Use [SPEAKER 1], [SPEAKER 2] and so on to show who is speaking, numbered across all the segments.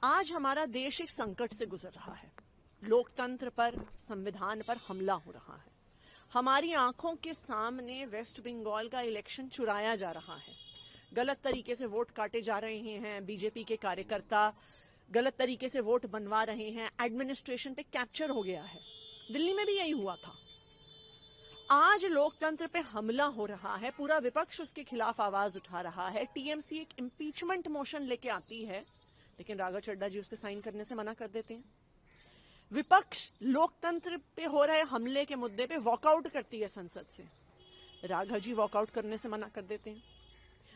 [SPEAKER 1] आज हमारा देश एक संकट से गुजर रहा है। लोकतंत्र पर, संविधान पर हमला हो रहा है। हमारी आंखों के सामने वेस्ट बंगाल का इलेक्शन चुराया जा रहा है। गलत तरीके से वोट काटे जा रहे हैं। बीजेपी के कार्यकर्ता गलत तरीके से वोट बनवा रहे हैं। एडमिनिस्ट्रेशन पे कैप्चर हो गया है। दिल्ली में भी यही हुआ था। आज लोकतंत्र पे हमला हो रहा है। पूरा विपक्ष उसके खिलाफ आवाज उठा रहा है। टीएमसी एक इंपीचमेंट मोशन लेके आती है, लेकिन राघव चड्ढा जी उस पर साइन करने से मना कर देते हैं। विपक्ष लोकतंत्र पे हो रहे हमले के मुद्दे पे वॉकआउट करती है संसद से, राघव जी वॉकआउट करने से मना कर देते हैं।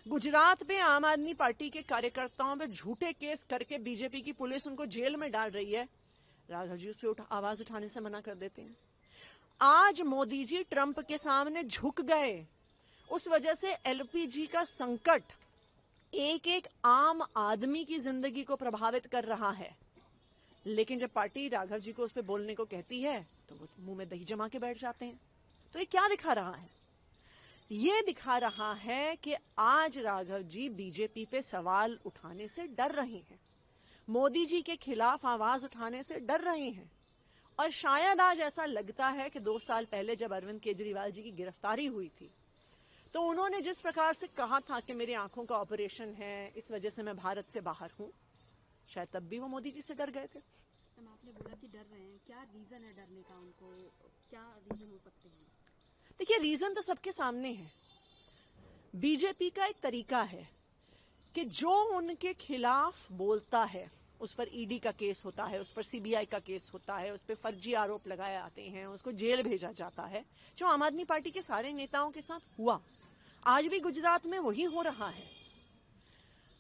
[SPEAKER 1] गुजरात में आम आदमी पार्टी के कार्यकर्ताओं पे झूठे केस करके बीजेपी की पुलिस उनको जेल में डाल रही है, राघव जी उस पर आवाज उठाने से मना कर देते हैं। आज मोदी जी ट्रंप के सामने झुक गए। उस वजह से एलपीजी का संकट एक एक आम आदमी की जिंदगी को प्रभावित कर रहा है। लेकिन जब पार्टी राघव जी को उस पर बोलने को कहती है तो वो मुंह में दही जमा के बैठ जाते हैं। तो ये क्या दिखा रहा है? ये दिखा रहा है कि आज राघव जी बीजेपी पे सवाल उठाने से डर रहे हैं, मोदी जी के खिलाफ आवाज उठाने से डर रहे हैं। और शायद आज ऐसा लगता है कि 2 साल पहले जब अरविंद केजरीवाल जी की गिरफ्तारी हुई थी तो उन्होंने जिस प्रकार से कहा था कि मेरी आंखों का ऑपरेशन है, इस वजह से मैं भारत से बाहर हूं, शायद तब भी वो मोदी जी से डर गए थे।
[SPEAKER 2] आपने बोला कि डर रहे हैं, क्या रीजन है डरने का? उनको क्या रीजन हो सकते हैं?
[SPEAKER 1] देखिए, रीजन तो सबके सामने है। बीजेपी का एक तरीका है कि जो उनके खिलाफ बोलता है उस पर ईडी का केस होता है, उस पर सीबीआई का केस होता है, उस पर फर्जी आरोप लगाए आते हैं, उसको जेल भेजा जाता है, जो आम आदमी पार्टी के सारे नेताओं के साथ हुआ। आज भी गुजरात में वही हो रहा है।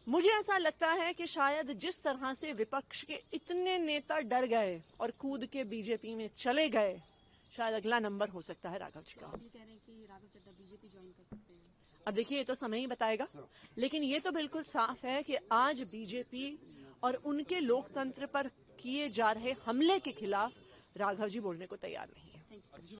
[SPEAKER 1] मुझे ऐसा लगता है कि शायद जिस तरह से विपक्ष के इतने नेता डर गए और कूद के बीजेपी में चले गए, शायद अगला नंबर हो सकता है राघव जी का।
[SPEAKER 2] आप ये कह रहे हैं कि राघव चड्ढा बीजेपी ज्वाइन कर सकते हैं?
[SPEAKER 1] अब देखिए, ये तो समय ही बताएगा, लेकिन ये तो बिल्कुल साफ है कि आज बीजेपी और उनके लोकतंत्र पर किए जा रहे हमले के खिलाफ राघव जी बोलने को तैयार नहीं है।